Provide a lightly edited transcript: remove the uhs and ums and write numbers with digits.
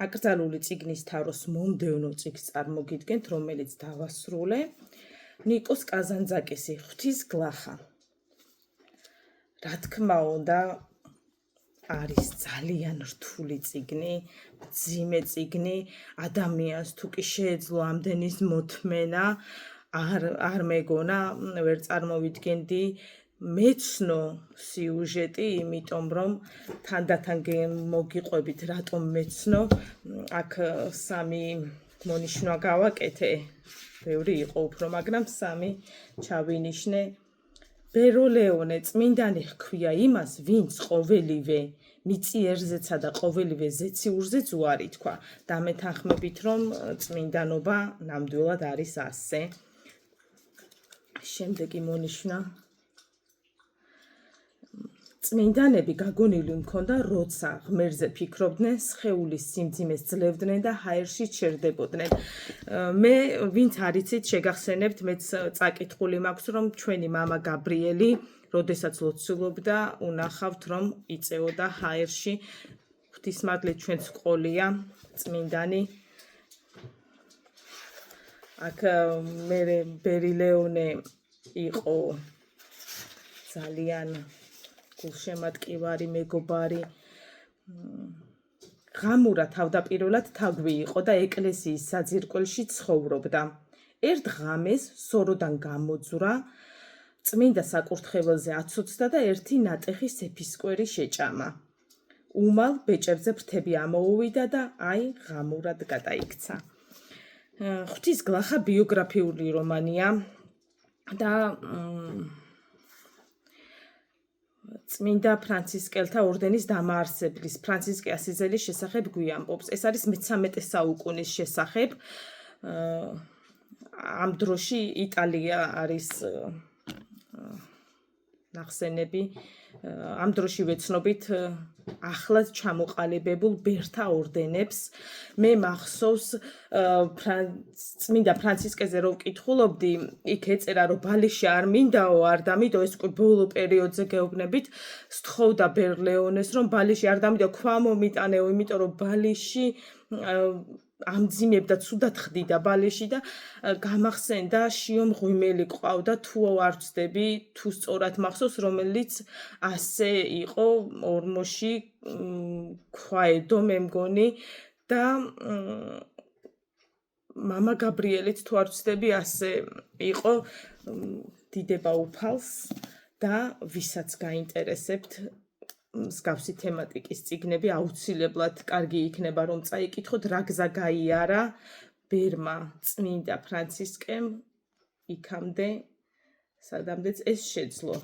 აკრძალული წიგნის თაროს მომდევნო წიგნს წარმოგიდგენთ, რომელიც დავასრულე. ნიკოს კაზანძაკისი ღვთის გლახა. რა თქმა უნდა, არის ძალიან რთული წიგნი, მძიმე წიგნი, ადამიანს თუ კი შეეძლო ამდენის მოთმენა, არ მეგონა, ვერ წარმოვიდგენდი მეცნო სიუჟეტი, იმიტომ რომ თანდათან მოგიყვებით რატომ მეცნო, აქ სამი მონიშნა გავაკეთე, ბევრი იყო უფრო, მაგრამ სამი ჩავინიშნე. ბეროლეონე წმინდანი ჰქვია იმას, ვინც ყოველივე მიწიერზეცა და ყოველივე ზეციურზეც უარი თქვა. დამეთანხმებით, რომ წმინდანობა ნამდვილად არის ასე. შემდეგი მონიშნა. წმინდანები გაგონილი მქონდა, როცა ღმერთზე ფიქრობდნენ, სხეულის სიმძიმეს ძლევდნენ და ჰაერში ჩერდებოდნენ. მე ვინც არიცით, შეგახსენებთ, მეც წაკითხული მაქვს, რომ ჩვენი მამა გაბრიელი, როდესაც ლოცულობდა, უნახავთ, რომ იწეოდა ჰაერში. ღვთისმადლით ჩვენც ყოლია, წმინდანი. აქ მე ბერილეონე იყო ძალიან გულშემატკივარი, მეგობარი. ღამურა თავდაპირველად თაგვი იყო და ეკლესიის საძირკველში ცხოვრობდა. ერთ ღამეს სოროდან გამოძვრა, წმინდა საკურთხეველზე აცოცდა და ერთი ნატეხი სეფისკვერი შეჭამა. უმალ ბეჭებზე ფრთები ამოუვიდა და აი ღამურად გადაიქცა. ღვთის გლახა ბიოგრაფიული რომანია და წმინდა ფრანცისკელთა ორდენის დამაარსებლის ფრანცისკე ასიზელის შესახებ გვიამბობს. ეს არის მე-13 საუკუნის შესახებ. ამ დროში იტალია არის ნახსენები. ამ დროში ვეცნობით ახლად ჩამოყალიბებულ ბერთა ორდენებს. მე მახსოვს წმინდა ფრანცისკეზე რომ ვკითხულობდი, იქ ეწერა რომ ბალიში არ მინდაო, არ დამიდო, ეს უკვე ბოლო პერიოდზე გეუბნებით, სთხოვდა ბერლეონეს რომ ბალიში არ დამიდო, ქვა მომიტანეო, იმიტომ რომ ბალიში ამძიმებდა, ცუდად ხდიდა ბალიში და გამახსენდა შიო მღვიმელი ყავდა, თუ არ ვცდები, თუ სწორად მახსოვს, რომელიც ასე იყო ორმოში ქვაედო მე მგონი და მამა გაბრიელიც თუ არ ვცდები, ასე იყო დიდება უფალს და ვისაც გაინტერესებთ მსგავსი თემატიკის წიგნები, აუცილებლად კარგი იქნება რომ წაიკითხოთ, რა გზა გაიარა ბერმა წმინდა ფრანცისკემ იქამდე, სადამდეც ეს შეძლო.